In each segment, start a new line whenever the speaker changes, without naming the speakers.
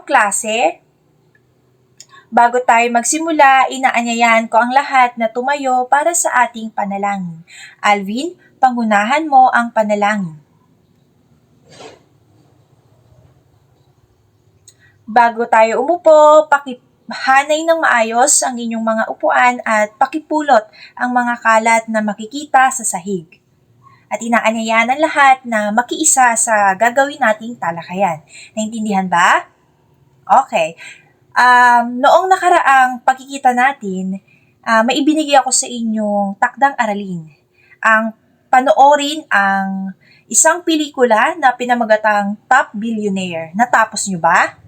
klase? Bago tayo magsimula, inaanyayahan ko ang lahat na tumayo para sa ating panalangin. Alvin, pangunahan mo ang panalangin. Bago tayo umupo, pakihanay ng maayos ang inyong mga upuan at pakipulot ang mga kalat na makikita sa sahig. At inaanyayahan ang lahat na makiisa sa gagawin nating talakayan. Naintindihan ba? Okay. Noong nakaraang pagkikita natin, may ibinigay ako sa inyong takdang aralin. Ang panoorin ang isang pelikula na pinamagatang Top Billionaire. Natapos nyo ba?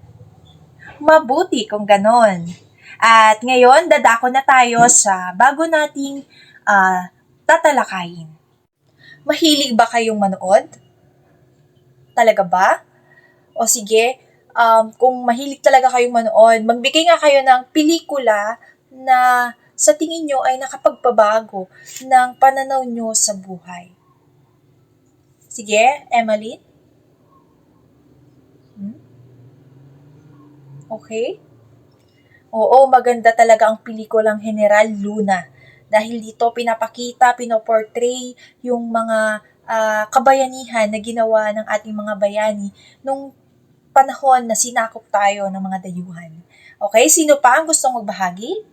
Mabuti kung ganon. At ngayon, dadako na tayo sa bago nating tatalakayin. Mahilig ba kayong manood? Talaga ba? O sige, kung mahilig talaga kayong manood, magbigay nga kayo ng pelikula na sa tingin nyo ay nakapagpabago ng pananaw nyo sa buhay. Sige, Emily? Okay? Oo, maganda talaga ang pelikulang General Luna. Dahil dito pinapakita, pinoportray yung mga kabayanihan na ginawa ng ating mga bayani nung panahon na sinakop tayo ng mga dayuhan. Okay, sino pa ang gustong magbahagi?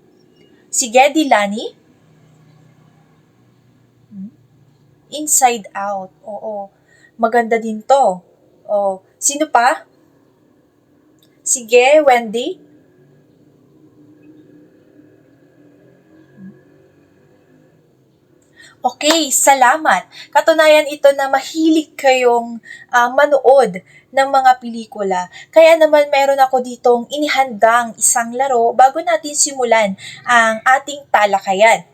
Sige, Dilani? Inside Out. Oo, maganda din to. O, sino pa? Sige, Wendy? Okay, salamat. Katunayan ito na mahilig kayong manood ng mga pelikula. Kaya naman meron ako ditong inihandang isang laro bago natin simulan ang ating talakayan.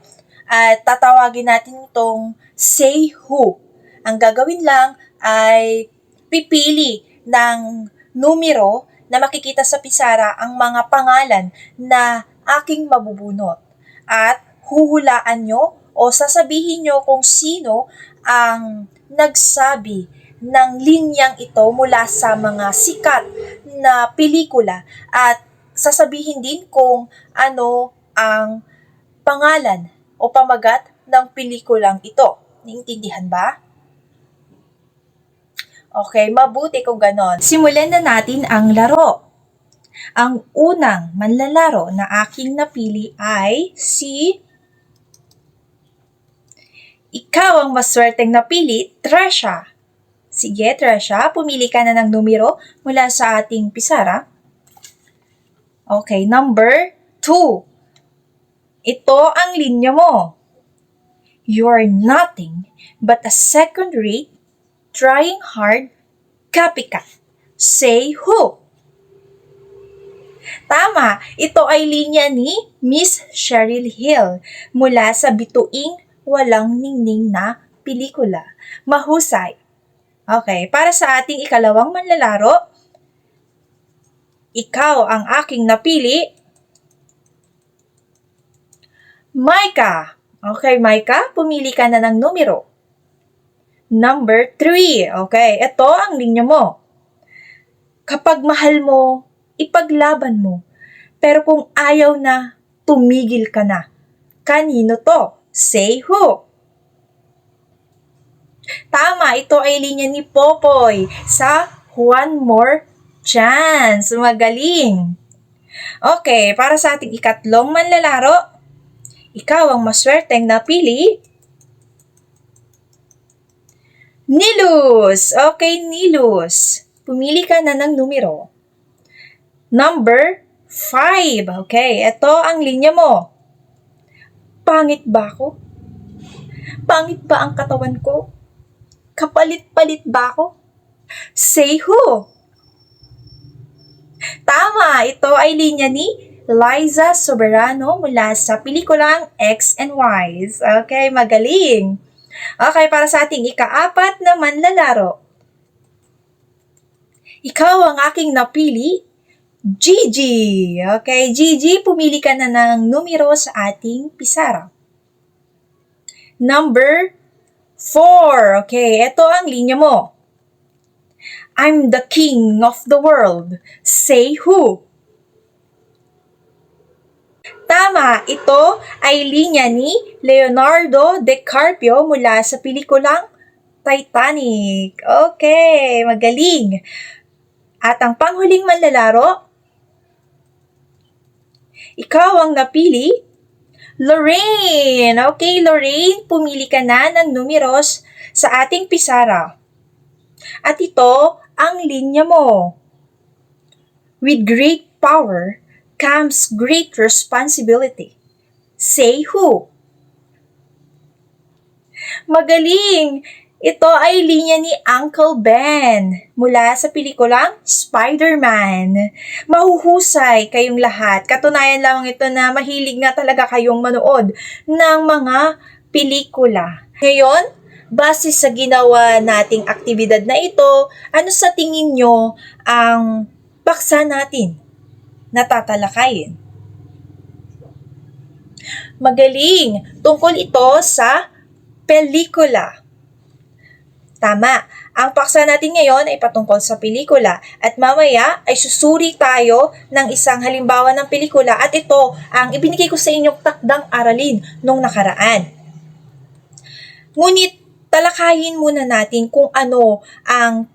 At tatawagin natin itong Say Who. Ang gagawin lang ay pipili ng numero na makikita sa pisara ang mga pangalan na aking mabubunot. At huhulaan nyo o sasabihin nyo kung sino ang nagsabi ng linyang ito mula sa mga sikat na pelikula at sasabihin din kung ano ang pangalan o pamagat ng pelikulang ito. Naintindihan ba? Okay, mabuti kung ganon. Simulan na natin ang laro. Ang unang manlalaro na aking napili ay si... Ikaw ang maswerteng napili, Tresha. Sige, Tresha, pumili ka na ng numero mula sa ating pisara. Okay, number 2. Ito ang linya mo. You are nothing but a second-rate, trying hard, copycat. Say who? Tama, ito ay linya ni Miss Cheryl Hill mula sa bituing walang ningning na pelikula. Mahusay. Okay, para sa ating ikalawang manlalaro, ikaw ang aking napili, Micah. Okay, Micah, pumili ka na ng numero. Number 3. Okay, ito ang linya mo. Kapag mahal mo, ipaglaban mo. Pero kung ayaw na, tumigil ka na. Kanino to? Say who? Tama, ito ay linya ni Popoy sa One More Chance. Magaling. Okay, para sa ating ikatlong manlalaro, ikaw ang maswerteng napili, Nilus. Okay, Nilus. Pumili ka na ng numero. Number 5. Okay, ito ang linya mo. Pangit ba ako? Pangit ba ang katawan ko? Kapalit-palit ba ako? Say who? Tama, ito ay linya ni Liza Soberano mula sa pelikulang X and Y's. Okay, magaling. Okay, para sa ating ika-4 na manlalaro. Ikaw ang aking napili, Gigi. Okay, Gigi, pumili ka na ng numero sa ating pisara. Number 4. Okay, ito ang linya mo. I'm the king of the world. Say who? Tama, ito ay linya ni Leonardo DiCaprio mula sa pelikulang Titanic. Okay, magaling. At ang panghuling manlalaro, ikaw ang napili, Lorraine. Okay, Lorraine, pumili ka na ng numeros sa ating pisara. At ito ang linya mo. With great power comes great responsibility. Say who? Magaling! Ito ay linya ni Uncle Ben mula sa pelikulang Spider-Man. Mahuhusay kayong lahat. Katunayan lamang ito na mahilig nga talaga kayong manood ng mga pelikula. Ngayon, base sa ginawa nating aktibidad na ito, ano sa tingin nyo ang paksa natin na tatalakayin? Magaling! Tungkol ito sa pelikula. Tama. Ang paksa natin ngayon ay patungkol sa pelikula at mamaya ay susuri tayo ng isang halimbawa ng pelikula at ito ang ibinigay ko sa inyong takdang aralin nung nakaraan. Ngunit talakayin muna natin kung ano ang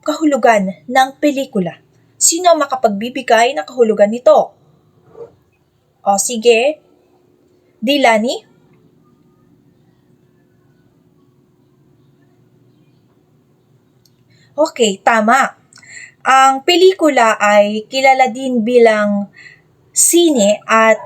kahulugan ng pelikula. Sino ang makapagbibigay ng kahulugan nito? O sige, Dilani? Okay, tama. Ang pelikula ay kilala din bilang sine at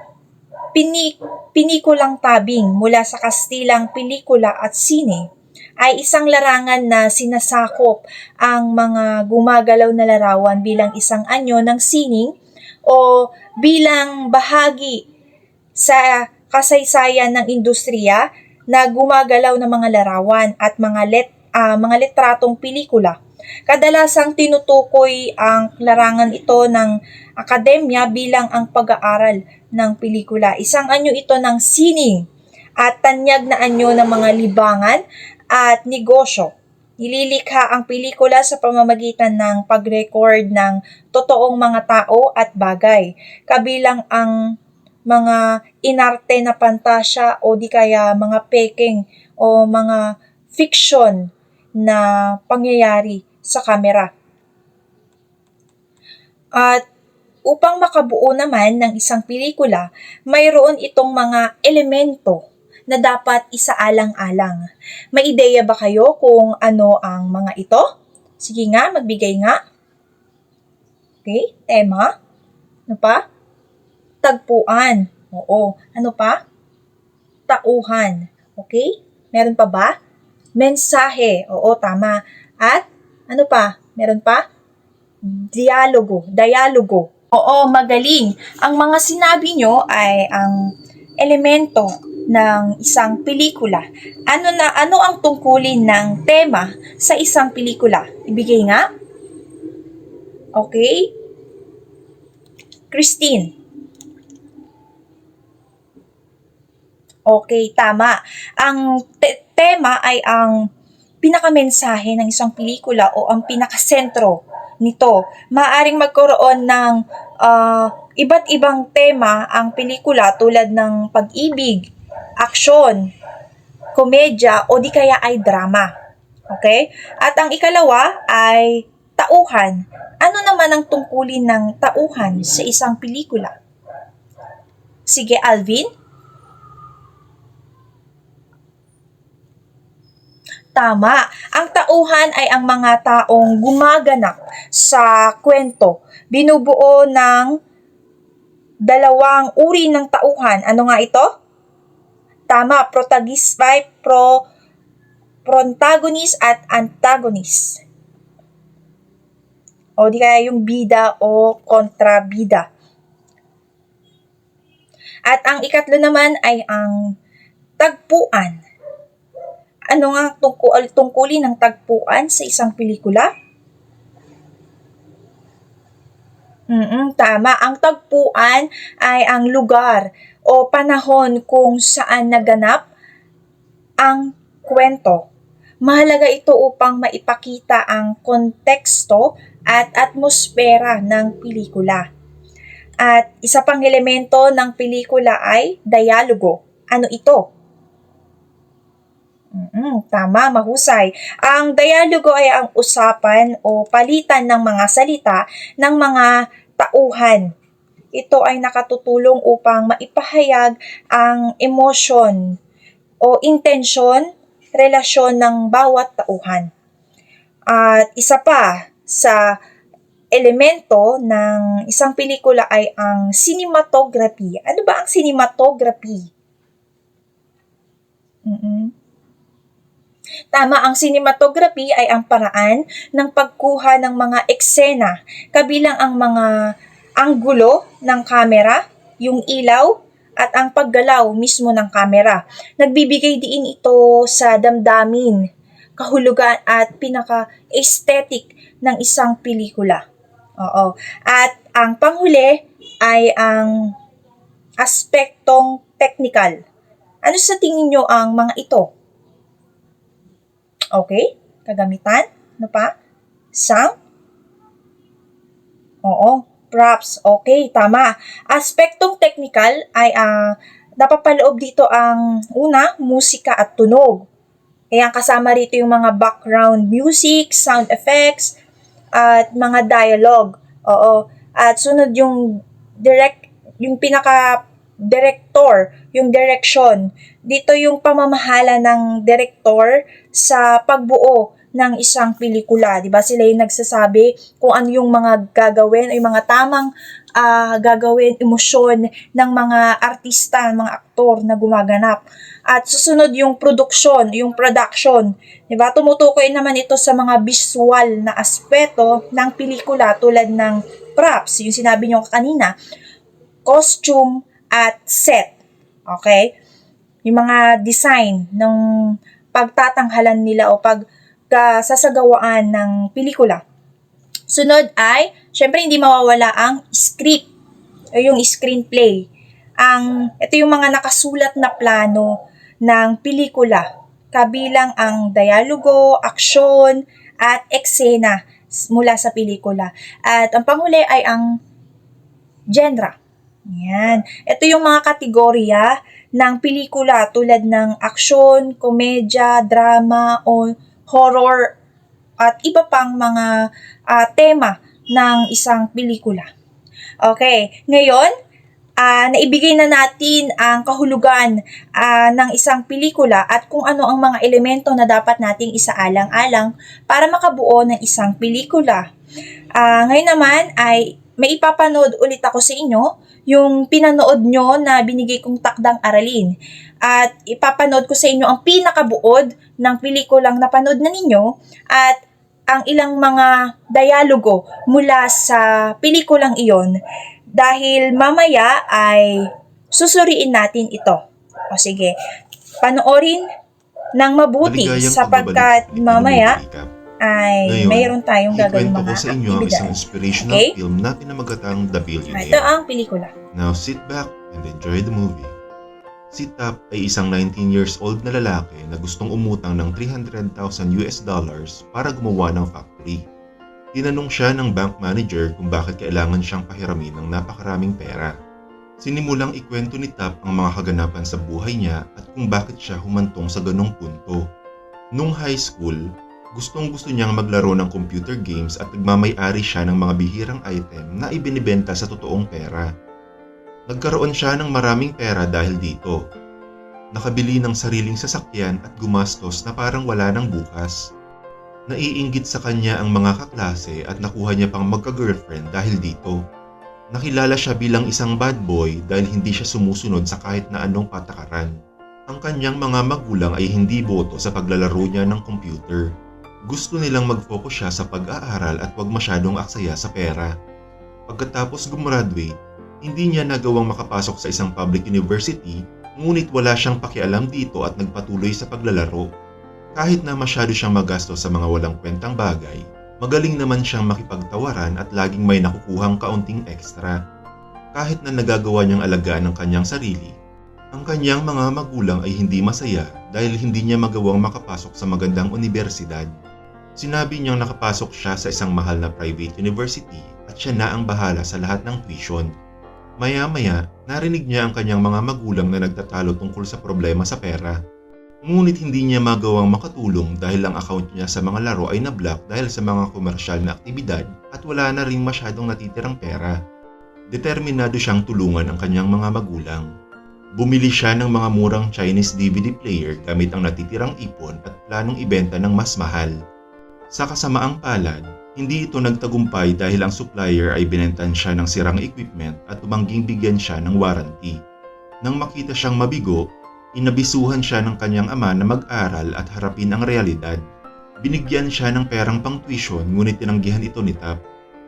pinikulang tabing mula sa Kastilang pelikula at sine ay isang larangan na sinasakop ang mga gumagalaw na larawan bilang isang anyo ng sining o bilang bahagi sa kasaysayan ng industriya na gumagalaw ng mga larawan at mga litratong pelikula. Kadalasang tinutukoy ang larangan ito ng akademya bilang ang pag-aaral ng pelikula. Isang anyo ito ng sining at tanyag na anyo ng mga libangan at negosyo. Nililikha ang pelikula sa pamamagitan ng pag-record ng totoong mga tao at bagay, kabilang ang mga inarte na pantasya o di kaya mga peking o mga fiction na pangyayari sa kamera. At upang makabuo naman ng isang pelikula, mayroon itong mga elemento na dapat isaalang-alang. May ideya ba kayo kung ano ang mga ito? Sige nga, magbigay nga. Okay, tema. Ano pa? Tagpuan. Oo. Ano pa? Tauhan. Okay? Meron pa ba? Mensahe. Oo, tama. At ano pa? Meron pa? Dialogo. Oo, magaling. Ang mga sinabi nyo ay ang elemento ng isang pelikula. Ano ang tungkulin ng tema sa isang pelikula? Ibigay nga. Okay? Christine. Okay, tama. Ang tema ay ang pinakamensahe ng isang pelikula o ang pinakasentro nito. Maaring magkaroon ng iba't ibang tema ang pelikula tulad ng pag-ibig, aksyon, komedya o di kaya ay drama. Okay? At ang ikalawa ay tauhan. Ano naman ang tungkulin ng tauhan sa isang pelikula? Sige, Alvin? Tama. Ang tauhan ay ang mga taong gumaganap sa kwento. Binubuo ng dalawang uri ng tauhan. Ano nga ito? Tama. Protagonist at antagonist. O di kaya yung bida o kontrabida. At ang ikatlo naman ay ang tagpuan. Ano nga tungkulin ng tagpuan sa isang pelikula? Tama. Ang tagpuan ay ang lugar o panahon kung saan naganap ang kwento. Mahalaga ito upang maipakita ang konteksto at atmosfera ng pelikula. At isa pang elemento ng pelikula ay dialogo. Ano ito? Tama, mahusay. Ang dialogo ay ang usapan o palitan ng mga salita ng mga tauhan. Ito ay nakatutulong upang maipahayag ang emosyon o intensyon, relasyon ng bawat tauhan. At isa pa sa elemento ng isang pelikula ay ang cinematography. Ano ba ang cinematography? Tama, ang cinematography ay ang paraan ng pagkuha ng mga eksena, kabilang ang mga anggulo ng kamera, yung ilaw, at ang paggalaw mismo ng kamera. Nagbibigay diin ito sa damdamin, kahulugan at pinaka-aesthetic ng isang pelikula. Oo. At ang panghuli ay ang aspektong technical. Ano sa tingin nyo ang mga ito? Okay? Kagamitan? Ano pa? Sound? Oo. Props. Okay, tama. Aspektong technical ay napapaloob dito ang una, musika at tunog. Kaya kasama rito yung mga background music, sound effects, at mga dialogue. Oo. At sunod yung pinaka-director, yung direction. Dito yung pamamahala ng director sa pagbuo ng isang pelikula. Diba? Sila yung nagsasabi kung ano yung mga gagawin, o yung mga tamang gagawin, emosyon ng mga artista, mga aktor na gumaganap. At susunod yung production. Diba? Tumutukoy naman ito sa mga visual na aspeto ng pelikula tulad ng props, yung sinabi nyo kanina, costume at set. Okay? Yung mga design ng pagtatanghalan nila o pagkasasagawaan ng pelikula. Sunod ay, syempre hindi mawawala ang script o yung screenplay. Ito yung mga nakasulat na plano ng pelikula, kabilang ang dialogo, aksyon, at eksena mula sa pelikula. At ang panghuli ay ang genre. Yan. Ito yung mga kategorya ng pelikula tulad ng aksyon, komedya, drama, o horror, at iba pang mga tema ng isang pelikula. Okay, ngayon, naibigay na natin ang kahulugan ng isang pelikula at kung ano ang mga elemento na dapat nating isaalang-alang para makabuo ng isang pelikula. Ngayon naman ay may ipapanood ulit ako sa inyo yung pinanood nyo na binigay kong takdang aralin. At ipapanood ko sa inyo ang pinakabuod ng pelikulang napanood na ninyo at ang ilang mga dialogo mula sa pelikulang iyon. Dahil mamaya ay susuriin natin ito. O sige, panoorin ng mabuti sapagkat mamaya ay mayroon tayong gagawin mga
ko sa inyo ang isang inspirational film na pinamagatang The Billionaire.
Ito ang pelikula.
Now sit back and enjoy the movie. Si Tap ay isang 19 years old na lalaki na gustong umutang ng $300,000 para gumawa ng factory. Tinanong siya ng bank manager kung bakit kailangan siyang pahiramin ng napakaraming pera. Sinimulang ikwento ni Tap ang mga kaganapan sa buhay niya at kung bakit siya humantong sa ganong punto. Nung high school, gustong-gusto niyang maglaro ng computer games at nagmamay-ari siya ng mga bihirang item na ibinibenta sa totoong pera. Nagkaroon siya ng maraming pera dahil dito. Nakabili ng sariling sasakyan at gumastos na parang wala ng bukas. Naiinggit sa kanya ang mga kaklase at nakuha niya pang magka-girlfriend dahil dito. Nakilala siya bilang isang bad boy dahil hindi siya sumusunod sa kahit na anong patakaran. Ang kanyang mga magulang ay hindi boto sa paglalaro niya ng computer. Gusto nilang mag-focus siya sa pag-aaral at huwag masyadong aksaya sa pera. Pagkatapos gumraduate, hindi niya nagawang makapasok sa isang public university, ngunit wala siyang pakialam dito at nagpatuloy sa paglalaro. Kahit na masyado siyang magastos sa mga walang kwentang bagay, magaling naman siyang makipagtawaran at laging may nakukuhang kaunting extra. Kahit na nagagawa niyang alagaan ang kanyang sarili, ang kanyang mga magulang ay hindi masaya dahil hindi niya magawang makapasok sa magandang unibersidad. Sinabi niyang nakapasok siya sa isang mahal na private university at siya na ang bahala sa lahat ng tuition. Maya-maya, narinig niya ang kanyang mga magulang na nagtatalo tungkol sa problema sa pera. Ngunit hindi niya magawang makatulong dahil ang account niya sa mga laro ay na-block dahil sa mga komersyal na aktibidad at wala na rin masyadong natitirang pera. Determinado siyang tulungan ang kanyang mga magulang. Bumili siya ng mga murang Chinese DVD player gamit ang natitirang ipon at planong ibenta ng mas mahal. Sa kasamaang palad, hindi ito nagtagumpay dahil ang supplier ay binentan siya ng sirang equipment at tumangging bigyan siya ng warranty. Nang makita siyang mabigo, inabisuhan siya ng kanyang ama na mag-aral at harapin ang realidad. Binigyan siya ng perang pang-tuition ngunit tinanggihan ito ni Tap.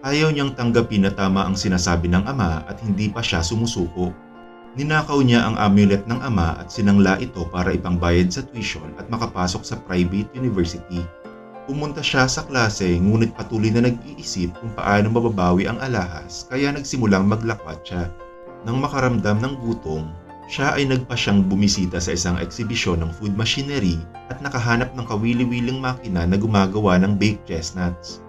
Ayaw niyang tanggapin na tama ang sinasabi ng ama at hindi pa siya sumusuko. Ninakaw niya ang amulet ng ama at sinangla ito para ipangbayad sa tuition at makapasok sa private university. Pumunta siya sa klase ngunit patuloy na nag-iisip kung paano mababawi ang alahas kaya nagsimulang maglakwat siya. Nang makaramdam ng gutom, siya ay nagpasyang bumisita sa isang eksibisyon ng food machinery at nakahanap ng kawili-wiling makina na gumagawa ng baked chestnuts.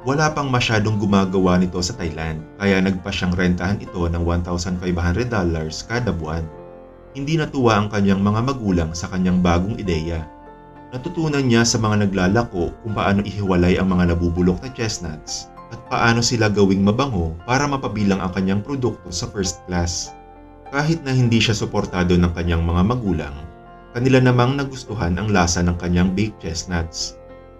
Wala pang masyadong gumagawa nito sa Thailand kaya nagpa siyang rentahan ito ng $1,500 kada buwan. Hindi natuwa ang kanyang mga magulang sa kanyang bagong ideya. Natutunan niya sa mga naglalako kung paano ihiwalay ang mga nabubulok na chestnuts at paano sila gawing mabango para mapabilang ang kanyang produkto sa first class. Kahit na hindi siya suportado ng kanyang mga magulang, kanila namang nagustuhan ang lasa ng kanyang baked chestnuts.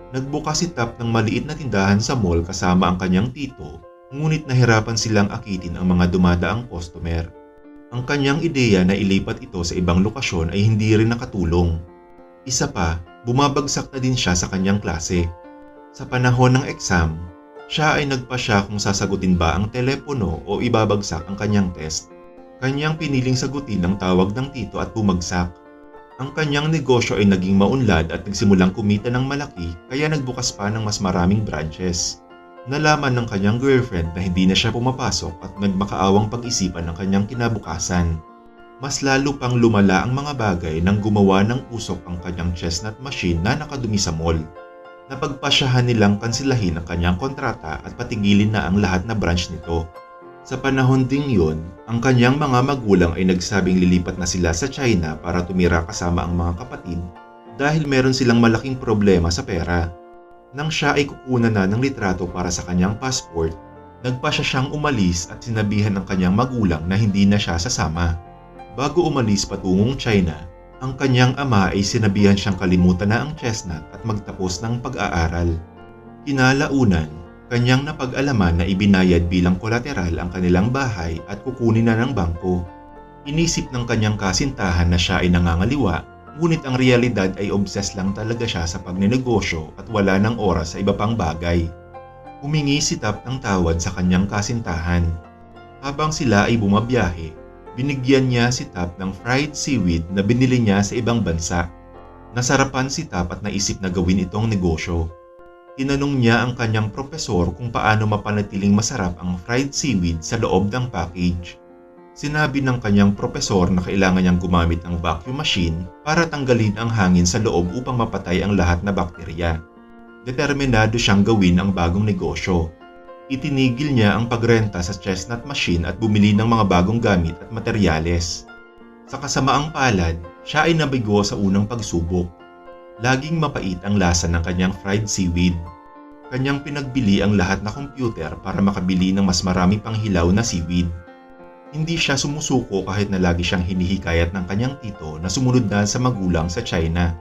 Nagbukas si Tap ng maliit na tindahan sa mall kasama ang kanyang tito, ngunit nahirapan silang akitin ang mga dumadaang customer. Ang kanyang ideya na ilipat ito sa ibang lokasyon ay hindi rin nakatulong. Isa pa, bumabagsak na din siya sa kanyang klase. Sa panahon ng exam, siya ay nagpasya kung sasagutin ba ang telepono o ibabagsak ang kanyang test. Kanyang piniling sagutin ang tawag ng tito at bumagsak. Ang kanyang negosyo ay naging maunlad at nagsimulang kumita ng malaki kaya nagbukas pa ng mas maraming branches. Nalaman ng kanyang girlfriend na hindi na siya pumapasok at nagmakaawang pag-isipan ng kanyang kinabukasan. Mas lalo pang lumala ang mga bagay nang gumawa ng usok ang kanyang chestnut machine na nakadumi sa mall. Napagpasyahan nilang kansilahin ang kanyang kontrata at patigilin na ang lahat na branch nito. Sa panahon ding yun, ang kanyang mga magulang ay nagsabing lilipat na sila sa China para tumira kasama ang mga kapatid dahil meron silang malaking problema sa pera. Nang siya ay kukunan na ng litrato para sa kanyang passport, nagpasya siyang umalis at sinabihan ng kanyang magulang na hindi na siya sasama. Bago umalis patungong China, ang kanyang ama ay sinabihan siyang kalimutan na ang chestnut at magtapos ng pag-aaral. Kinalaunan, kanyang napag-alaman na ibinayad bilang kolateral ang kanilang bahay at kukunin na ng bangko. Inisip ng kanyang kasintahan na siya ay nangangaliwa, ngunit ang realidad ay obses lang talaga siya sa pagnenegosyo at wala ng oras sa iba pang bagay. Humingi si Tap ng tawad sa kanyang kasintahan. Habang sila ay bumabiyahe, binigyan niya si Tap ng fried seaweed na binili niya sa ibang bansa. Nasarapan si Tap at naisip na gawin itong negosyo. Tinanong niya ang kanyang propesor kung paano mapanatiling masarap ang fried seaweed sa loob ng package. Sinabi ng kanyang propesor na kailangan niyang gumamit ng vacuum machine para tanggalin ang hangin sa loob upang mapatay ang lahat na bakterya. Determinado siyang gawin ang bagong negosyo. Itinigil niya ang pagrenta sa chestnut machine at bumili ng mga bagong gamit at materyales. Sa kasamaang palad, siya ay nabigo sa unang pagsubok. Laging mapait ang lasa ng kanyang fried seaweed. Kanyang pinagbili ang lahat na computer para makabili ng mas marami pang hilaw na seaweed. Hindi siya sumusuko kahit na lagi siyang hinihikayat ng kanyang tito na sumunod na sa magulang sa China.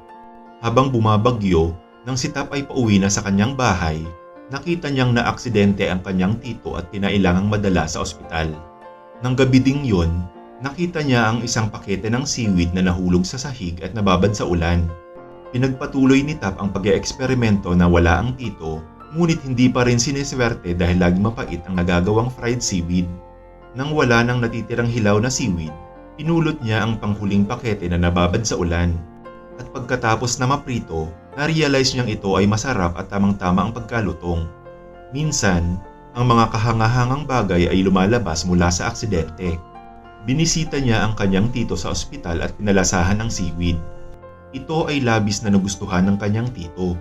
Habang bumabagyo, nang si Tap ay pauwi na sa kanyang bahay, nakita niyang naaksidente ang kanyang tito at kinailangang madala sa ospital. Nang gabi ding yun, nakita niya ang isang pakete ng seaweed na nahulog sa sahig at nababad sa ulan. Pinagpatuloy ni Tap ang pag-eeksperimento na wala ang tito, ngunit hindi pa rin sineswerte dahil laging mapait ang nagagawang fried seaweed. Nang wala nang natitirang hilaw na seaweed, pinulot niya ang panghuling pakete na nababad sa ulan. At pagkatapos na maprito, na-realize niyang ito ay masarap at tamang-tama ang pagkalutong. Minsan, ang mga kahangahangang bagay ay lumalabas mula sa aksidente. Binisita niya ang kanyang tito sa ospital at pinalasahan ng seaweed. Ito ay labis na nagustuhan ng kanyang tito.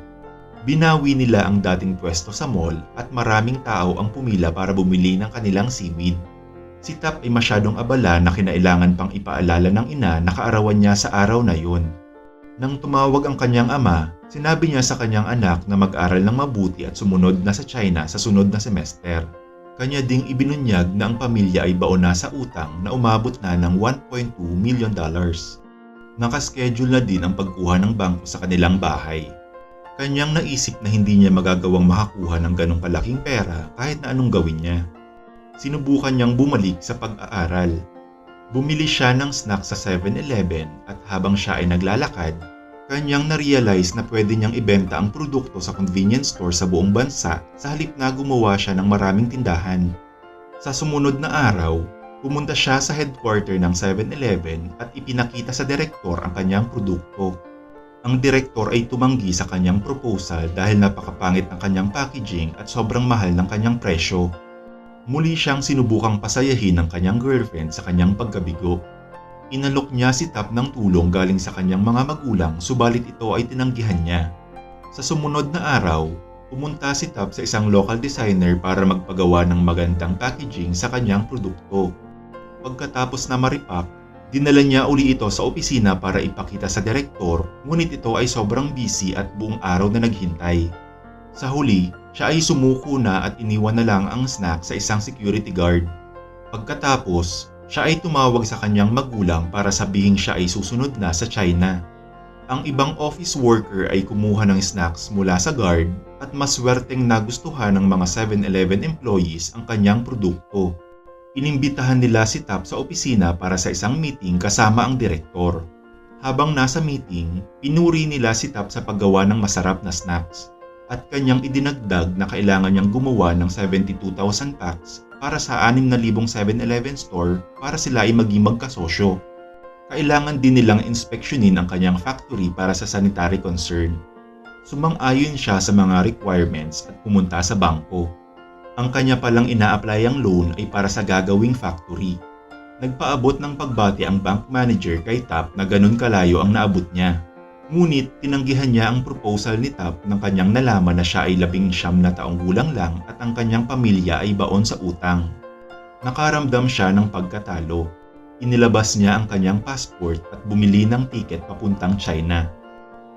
Binawi nila ang dating pwesto sa mall at maraming tao ang pumila para bumili ng kanilang seaweed. Si Tap ay masyadong abala na kinailangan pang ipaalala ng ina na kaarawan niya sa araw na yun. Nang tumawag ang kanyang ama, sinabi niya sa kanyang anak na mag-aral ng mabuti at sumunod na sa China sa sunod na semester. Kanya ding ibinunyag na ang pamilya ay baon na sa utang na umabot na ng $1.2 million. Nakaschedule na din ang pagkuha ng bangko sa kanilang bahay. Kanyang naisip na hindi niya magagawang makakuha ng ganong kalaking pera kahit na anong gawin niya. Sinubukan niyang bumalik sa pag-aaral. Bumili siya ng snack sa 7-Eleven at habang siya ay naglalakad, kanyang na-realize na pwede niyang ibenta ang produkto sa convenience store sa buong bansa sa halip na gumawa siya ng maraming tindahan. Sa sumunod na araw, pumunta siya sa headquarter ng 7-Eleven at ipinakita sa direktor ang kanyang produkto. Ang direktor ay tumanggi sa kanyang proposal dahil napakapangit ng kanyang packaging at sobrang mahal ng kanyang presyo. Muli siyang sinubukang pasayahin ng kanyang girlfriend sa kanyang pagkabigo. Inalok niya si Tap ng tulong galing sa kanyang mga magulang subalit ito ay tinanggihan niya. Sa sumunod na araw, pumunta si Tap sa isang local designer para magpagawa ng magandang packaging sa kanyang produkto. Pagkatapos na maripak, dinala niya uli ito sa opisina para ipakita sa direktor, ngunit ito ay sobrang busy at buong araw na naghintay. Sa huli, siya ay sumuko na at iniwan na lang ang snack sa isang security guard. Pagkatapos, siya ay tumawag sa kanyang magulang para sabihing siya ay susunod na sa China. Ang ibang office worker ay kumuha ng snacks mula sa guard at maswerteng nagustuhan ng mga 7-Eleven employees ang kanyang produkto. Inimbitahan nila si Tap sa opisina para sa isang meeting kasama ang direktor. Habang nasa meeting, pinuri nila si Tap sa paggawa ng masarap na snacks. At kanyang idinagdag na kailangan niyang gumawa ng 72,000 packs para sa 6,000 7-Eleven store para sila ay maging magkasosyo. Kailangan din nilang inspeksyonin ang kanyang factory para sa sanitary concern. Sumang-ayon siya sa mga requirements at pumunta sa bangko. Ang kanya palang ina-applyang loan ay para sa gagawing factory. Nagpaabot ng pagbati ang bank manager kay Tap na ganun kalayo ang naabot niya. Ngunit tinanggihan niya ang proposal ni Tap nang kanyang nalaman na siya ay 19 na taong gulang lang at ang kanyang pamilya ay baon sa utang. Nakaramdam siya ng pagkatalo. Inilabas niya ang kanyang passport at bumili ng tiket papuntang China.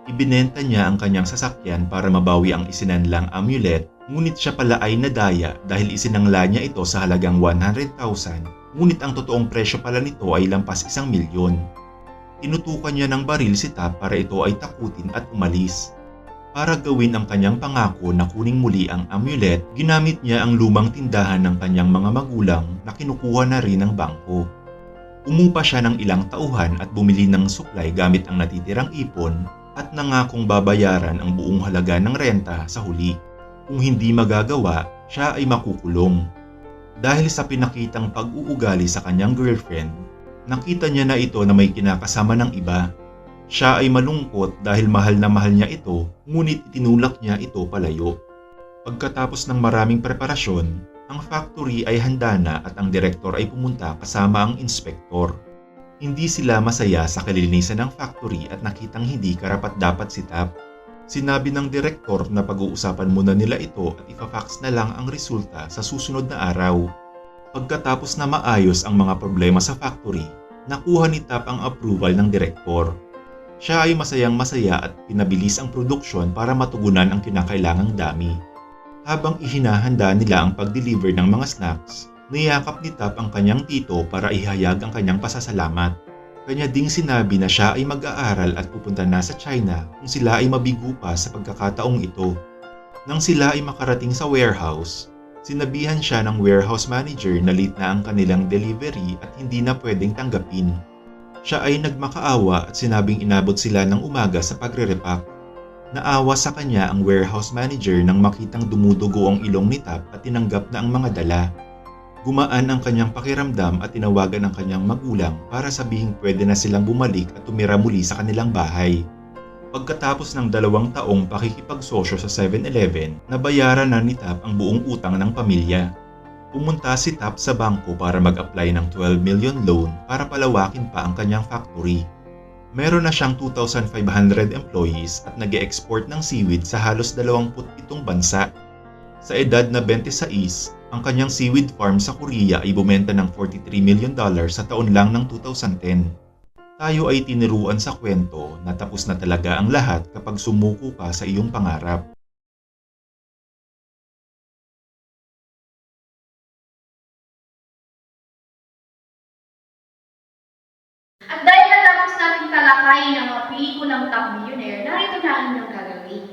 Ibinenta niya ang kanyang sasakyan para mabawi ang isinanlang amulet, ngunit siya pala ay nadaya dahil isinangla niya ito sa halagang 100,000, ngunit ang totoong presyo pala nito ay lampas 1 milyon. Tinutukan niya ng baril si Tap para ito ay takutin at umalis. Para gawin ang kanyang pangako na kuning muli ang amulet, ginamit niya ang lumang tindahan ng kanyang mga magulang na kinukuha na rin ng bangko. Umupa siya ng ilang tauhan at bumili ng supply gamit ang natitirang ipon at nangakong babayaran ang buong halaga ng renta sa huli. Kung hindi magagawa, siya ay makukulong. Dahil sa pinakitang pag-uugali sa kanyang girlfriend, nakita niya na ito na may kinakasama ng iba. Siya ay malungkot dahil mahal na mahal niya ito, ngunit itinulak niya ito palayo. Pagkatapos ng maraming preparasyon, ang factory ay handa na at ang direktor ay pumunta kasama ang inspektor. Hindi sila masaya sa kalinisan ng factory at nakitang hindi karapat-dapat si Tap. Sinabi ng direktor na pag-uusapan muna nila ito at ipa-fax na lang ang resulta sa susunod na araw. Pagkatapos na maayos ang mga problema sa factory, nakuha ni Tap ang approval ng direktor. Siya ay masayang-masaya at pinabilis ang produksyon para matugunan ang kinakailangang dami. Habang ihinahanda nila ang pag-deliver ng mga snacks, niyakap ni Tap ang kanyang tito para ihayag ang kanyang pasasalamat. Kanya ding sinabi na siya ay mag-aaral at pupunta na sa China kung sila ay mabigo pa sa pagkakataong ito. Nang sila ay makarating sa warehouse, sinabihan siya ng warehouse manager na late na ang kanilang delivery at hindi na pwedeng tanggapin. Siya ay nagmakaawa at sinabing inabot sila ng umaga sa pagre-repack. Naawa sa kanya ang warehouse manager nang makitang dumudugo ang ilong ni Tap at tinanggap na ang mga dala. Gumaan ang kanyang pakiramdam at tinawagan ang kanyang magulang para sabihing pwede na silang bumalik at tumira muli sa kanilang bahay. Pagkatapos ng 2 taong pakikipagsosyo sa 7-Eleven, nabayaran na ni Tap ang buong utang ng pamilya. Pumunta si Tap sa bangko para mag-apply ng 12 million loan para palawakin pa ang kanyang factory. Meron na siyang 2,500 employees at nag-e-export ng seaweed sa halos 27 bansa. Sa edad na 26, ang kanyang seaweed farm sa Korea ay bumenta ng $43 million sa taon lang ng 2010. Tayo ay tiniruan sa kwento na tapos na talaga ang lahat kapag sumuko ka sa iyong pangarap.
At dahil natapos natin talakayin ang mga pelikulang Top Billionaire, narito na ang inyong gagawin.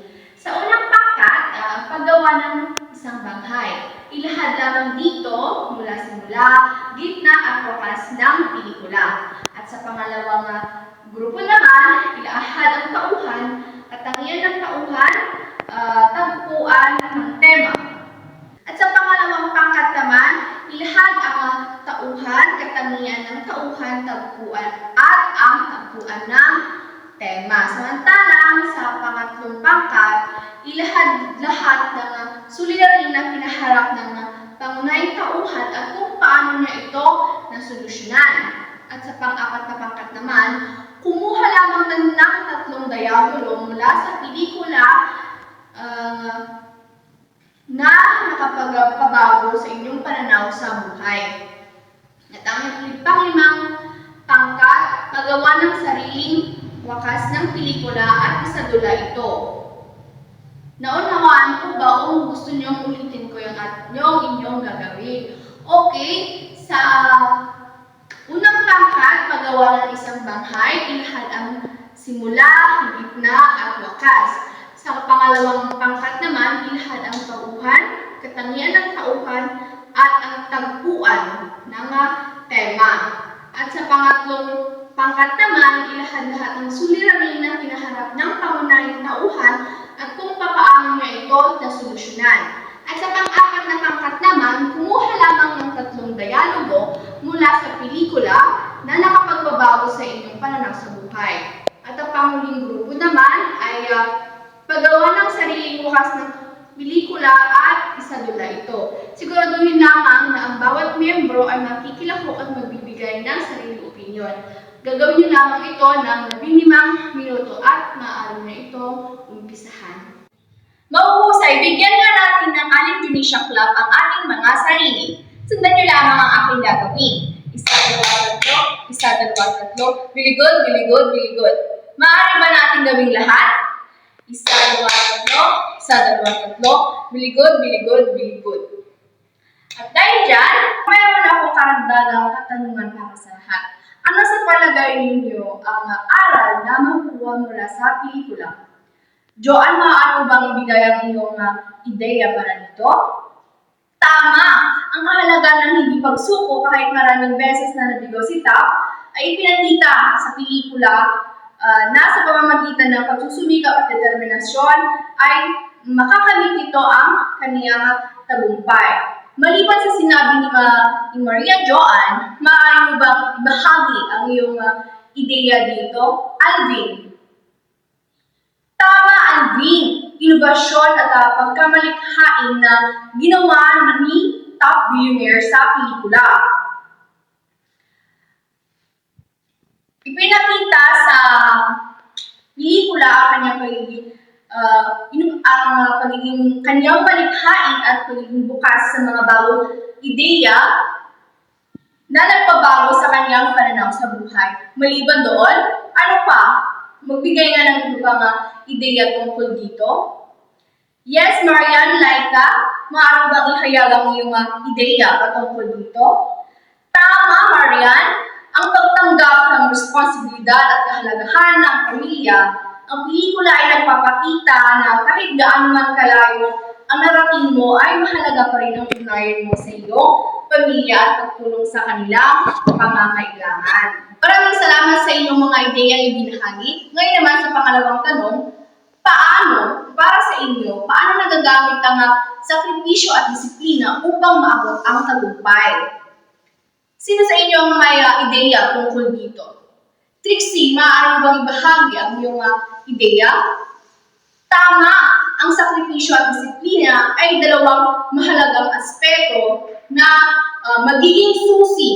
Sa unang pangkat, paggawa ng isang banghay. Ilahad lamang dito mula simula, gitna at wakas ng pelikula. At sa pangalawang grupo naman, ilaahad ang tauhan, katangian ng tauhan, tagpuan ng tema. At sa pangalawang pangkat naman, ilahad ang tauhan, katangian ng tauhan, tagpuan at ang tagpuan ng tema. Samantalang sa pangatlong pangkat, ilahad lahat ng suliranin na pinaharap ng pangunahing tauhan at kung paano niya ito nasolusyonan. At sa pang-apat na pangkat naman, kumuha lamang ng tatlong dialogo mula sa pelikula na nakapagpabago sa inyong pananaw sa buhay. At ang panglimang pangkat, paggawa ng sariling wakas ng pelikula at isadula ito. Naunawaan ko ba kung gusto niyong ulitin ko yung inyong gagawin? Okay, sa unang pangkat, paggawa ng isang banghay, ilahad ang simula, gitna at wakas. Sa pangalawang pangkat naman, ilahad ang tauhan, katangian ng tauhan, at ang tagpuan ng tema. At sa pangatlong pangkat naman, ilahad lahat ng suliranin na pinaharap ng pangunahing tauhan at kung papaano niya ito nasolusyonan. At sa pang-apat na pangkat naman, kumuha lamang ng tatlong dialogo mula sa pelikula na nakapagbabago sa inyong pananaw sa buhay. At ang panghuling grupo naman ay paggawa ng sariling wakas ng pelikula at isadula ito. Siguraduhin lamang na ang bawat miyembro ay makikilahok at magbibigay ng sariling opinyon. Gagawin niyo lamang ito ng 15 minuto at maaari na ito umpisahan. Mauhusay, bigyan nga natin ng Aling-Tunisia Club ang ating mga sarili. Sundan niyo lamang ang aking gagawin. Isa, dalawa, tatlo. Isa, dalawa, tatlo. Really good, really good, really good. Maaari ba natin gawing lahat? Isa, dalawa, tatlo. Isa, dalawa, tatlo. Really good, really good, really good. At dahil dyan, mayroon ako karagdagang katanungan para sa lahat. Ano sa palagay ninyo ang aral na makukuha mula sa pelikula? Joanne, maaari bang ibigay ang iyong ideya para dito? Tama! Ang kahalagan ng hindi pagsuko kahit maraming beses na nabigo si Tap ay ipinakita sa pelikula na sa pamamagitan ng pagsusumikap at determinasyon ay makakamit nito ang kaniyang tagumpay. Maliban sa sinabi ni Maria Joanne, maaari mo bang ibahagi ang iyong ideya dito? Alvin. Tama, Alvin! Inobasyon at pagkamalikhain na ginawa ni Top Billionaire sa pelikula. Ipinakita sa pelikula ang kanyang malikhain at pagiging bukas sa mga bagong ideya na nagpabago sa kanyang pananaw sa buhay. Maliban doon, ano pa? Magbigay nga ng ibang ideya tungkol dito. Yes, Marian, Laika, maaari bang ihayag ang iyong ideya patungkol dito? Tama, Marian. Ang pagtanggap ng responsibilidad at kahalagahan ng pamilya, ang pelikula ay nagpapakita na kahit gaano man kalayo ang narating mo ay mahalaga pa rin ang ugnayan mo sa iyong pamilya at pagtulong sa kanilang pangangailangan. Maraming salamat sa inyong mga ideyang ibinahagi. Ngayon naman sa pangalawang tanong, para sa inyo, paano nagagamit ang sakripisyo at disiplina upang maabot ang tagumpay? Sino sa inyo ang may ideya tungkol dito? Trixie, maaari bang ibahagi ang iyong ideya? Tama! Ang sakripisyo at disiplina ay dalawang mahalagang aspeto na magiging susi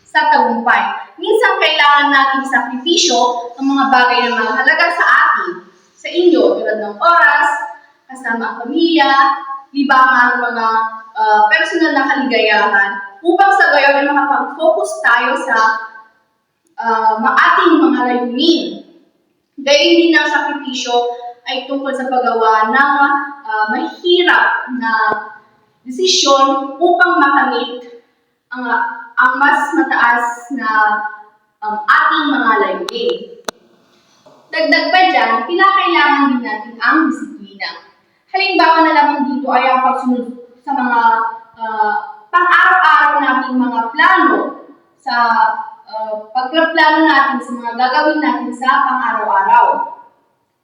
sa tagumpay. minsan kailangan natin sakripisyo ang mga bagay na mahalaga sa atin, sa inyo, tulad ng oras, kasama ang pamilya, libangan ng mga personal na kaligayahan, upang sa gayon ay makapag-focus tayo sa ating mga layunin. Gayun din ang sakripisyo ay tungkol sa paggawa ng mahirap na desisyon upang makamit ang mas mataas na ating mga layunin. Dagdag pa dyan, kinakailangan din natin ang disiplina. Halimbawa na lamang dito ay ang pagsunod sa mga pang-araw-araw nating mga plano, sa pagplano natin sa mga gagawin natin sa pang-araw-araw.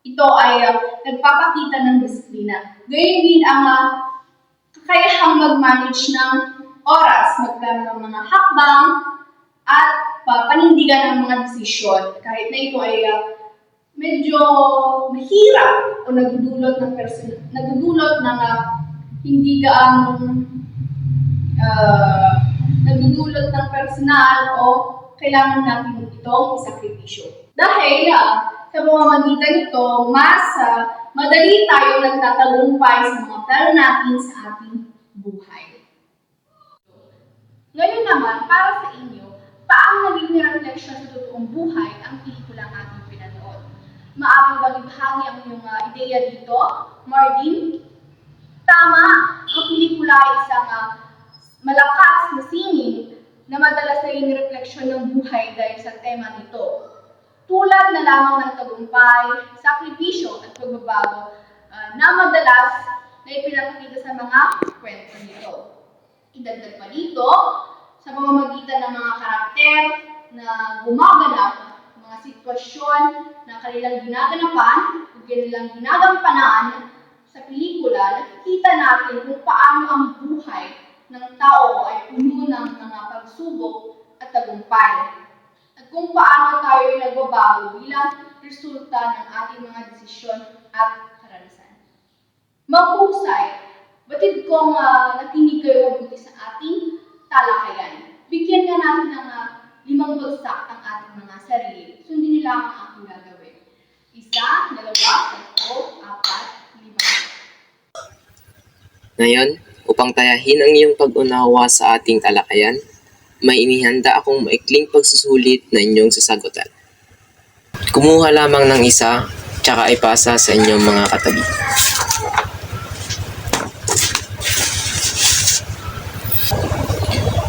Ito ay nagpapakita ng disiplina. Gayun din ang kakayahang mag-manage ng oras, magplano ng mga hakbang, at panindigan ng mga desisyon, kahit na ito ay medyo mahirap o nagdudulot ng hindi gaanong nagdudulot ng personal o kailangan natin itong isakripisyo. Dahil sa pamamagitan nito, mas madali tayong nagtatagumpay sa mga plano natin sa ating buhay. Ngayon naman, para sa inyo, paano naging reflection sa totoong buhay ang pelikulang ating pinanood? Maaaring bang ibahagi ang iyong ideya dito, Marvin? Tama, ang pelikula ay isang malakas na sining na madalas naging refleksyon ng buhay dahil sa tema nito. Tulad na lamang ng tagumpay, sakripisyo at pagbabago na madalas na ipinapakita sa mga kwento nito. Idagdag pa dito, sa pamamagitan ng mga karakter na gumaganap, mga sitwasyon na kanilang ginaganapan o kanilang ginagampanan sa pelikula, nakikita natin kung paano ang buhay ng tao ay puno ng mga pagsubok at tagumpay. At kung paano tayo ay nagbabago bilang resulta ng ating mga desisyon at karanasan. Mahusay, batid kong nakinig kayo mabuti sa ating talakayan. Bigyan ka natin ng 5 bagsak ang ating mga sarili. Sundin nila ang aking gagawin. 1, 2, 3, 4, 5.
Ngayon, upang tayahin ang iyong pag-unawa sa ating talakayan, may inihanda akong maikling pagsusulit na inyong sasagutan. Kumuha lamang ng isa, tsaka ipasa sa inyong mga katabi.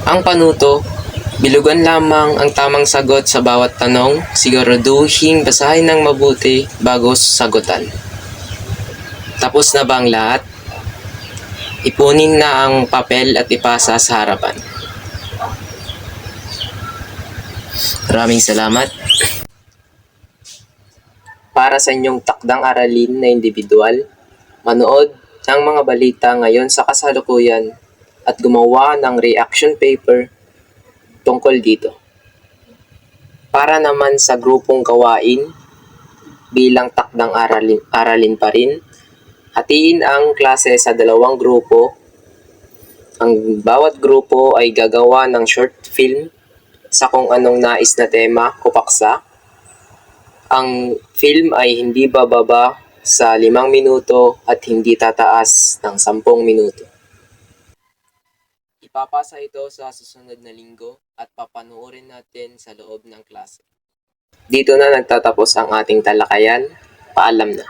Ang panuto, bilugan lamang ang tamang sagot sa bawat tanong, siguraduhin basahin ng mabuti bago sagutan. Tapos na ba ang lahat? Ipunin na ang papel at ipasa sa harapan. Maraming salamat. Para sa inyong takdang aralin na individual, manood ng mga balita ngayon sa kasalukuyan at gumawa ng reaction paper tungkol dito. Para naman sa grupong gawain, bilang takdang aralin pa rin, hatiin ang klase sa 2 grupo. Ang bawat grupo ay gagawa ng short film sa kung anong nais na tema o paksa. Ang film ay hindi bababa sa 5 minuto at hindi tataas ng 10 minuto. Ipapasa ito sa susunod na linggo at papanoorin natin sa loob ng klase. Dito na nagtatapos ang ating talakayan. Paalam na.